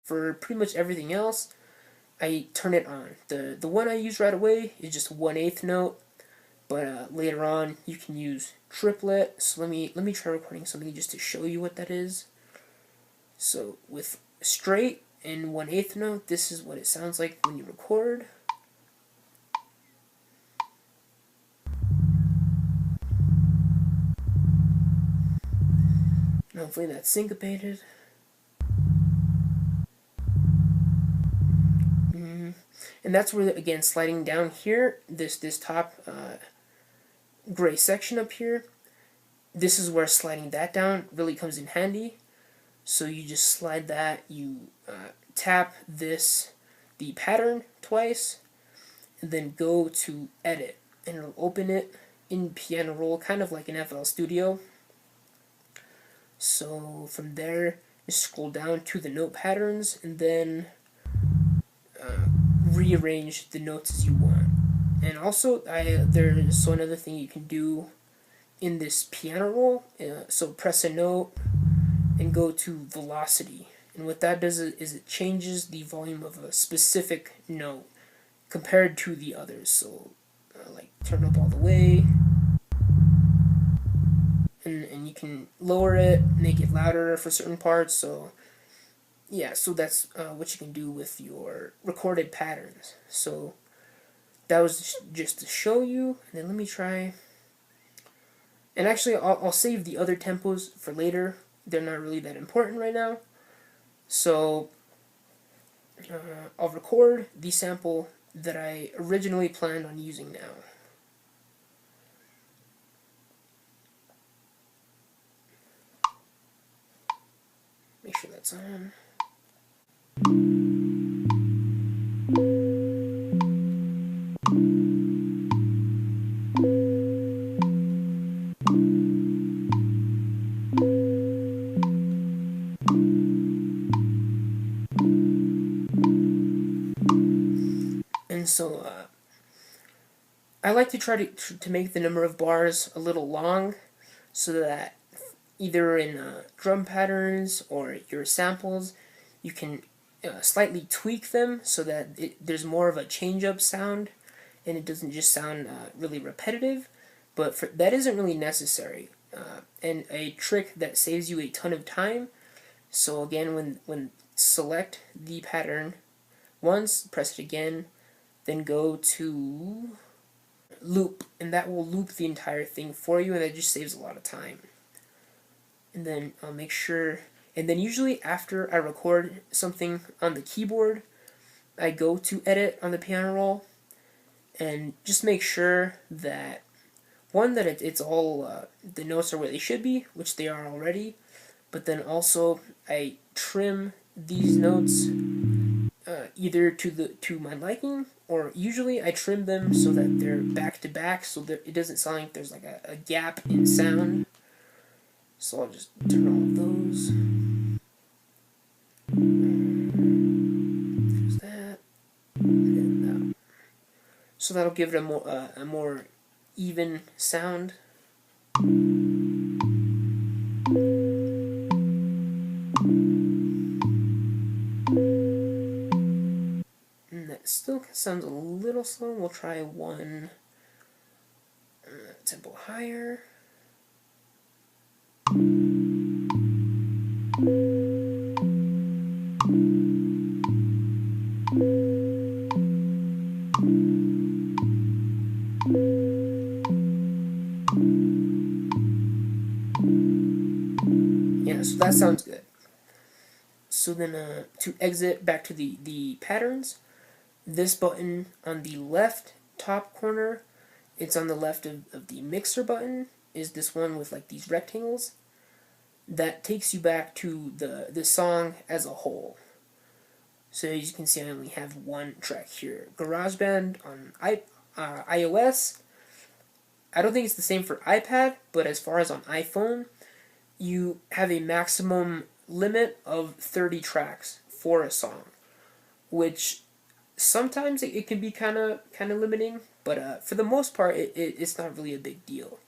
For pretty much everything else, I turn it on. The one I use right away is just 1/8 note, but later on you can use triplet. So let me try recording something just to show you what that is. So with straight and 1/8 note, this is what it sounds like when you record. Hopefully that's syncopated. And that's where, again, sliding down here, this top gray section up here, this is where sliding that down really comes in handy. So you just slide that, you tap the pattern twice, and then go to edit, and it'll open it in piano roll, kind of like in FL Studio. So from there, just scroll down to the note patterns, and then rearrange the notes as you want. And also, there's another thing you can do in this piano roll. So press a note and go to velocity. And what that does is it changes the volume of a specific note compared to the others. So like turn up all the way, and you can lower it, make it louder for certain parts. So yeah, so that's what you can do with your recorded patterns. So that was just to show you. And then let me try. And actually, I'll save the other tempos for later. They're not really that important right now. So I'll record the sample that I originally planned on using now. Make sure that's on. And so I like to try to make the number of bars a little long, so that either in drum patterns or your samples, you can slightly tweak them so that there's more of a change-up sound, and it doesn't just sound really repetitive. But that isn't really necessary. And a trick that saves you a ton of time. So again, when select the pattern once, press it again, then go to loop, and that will loop the entire thing for you, and that just saves a lot of time. And then I'll make sure, and then usually after I record something on the keyboard, I go to edit on the piano roll, and just make sure that one, that it's all the notes are where they should be, which they are already, but then also I trim these notes either to my liking, or usually I trim them so that they're back to back, so that it doesn't sound like there's like a gap in sound. So I'll just turn all of those. There's that. And that. So that'll give it a more even sound. And that still sounds a little slow. We'll try one tempo higher. Yeah, so that sounds good. So then to exit back to the patterns, this button on the left top corner, it's on the left of the mixer button, is this one with like these rectangles. That takes you back to the song as a whole. So as you can see, I only have one track here. GarageBand on iOS, I don't think it's the same for iPad, but as far as on iPhone, you have a maximum limit of 30 tracks for a song, which sometimes it can be kind of limiting, but for the most part, it's not really a big deal.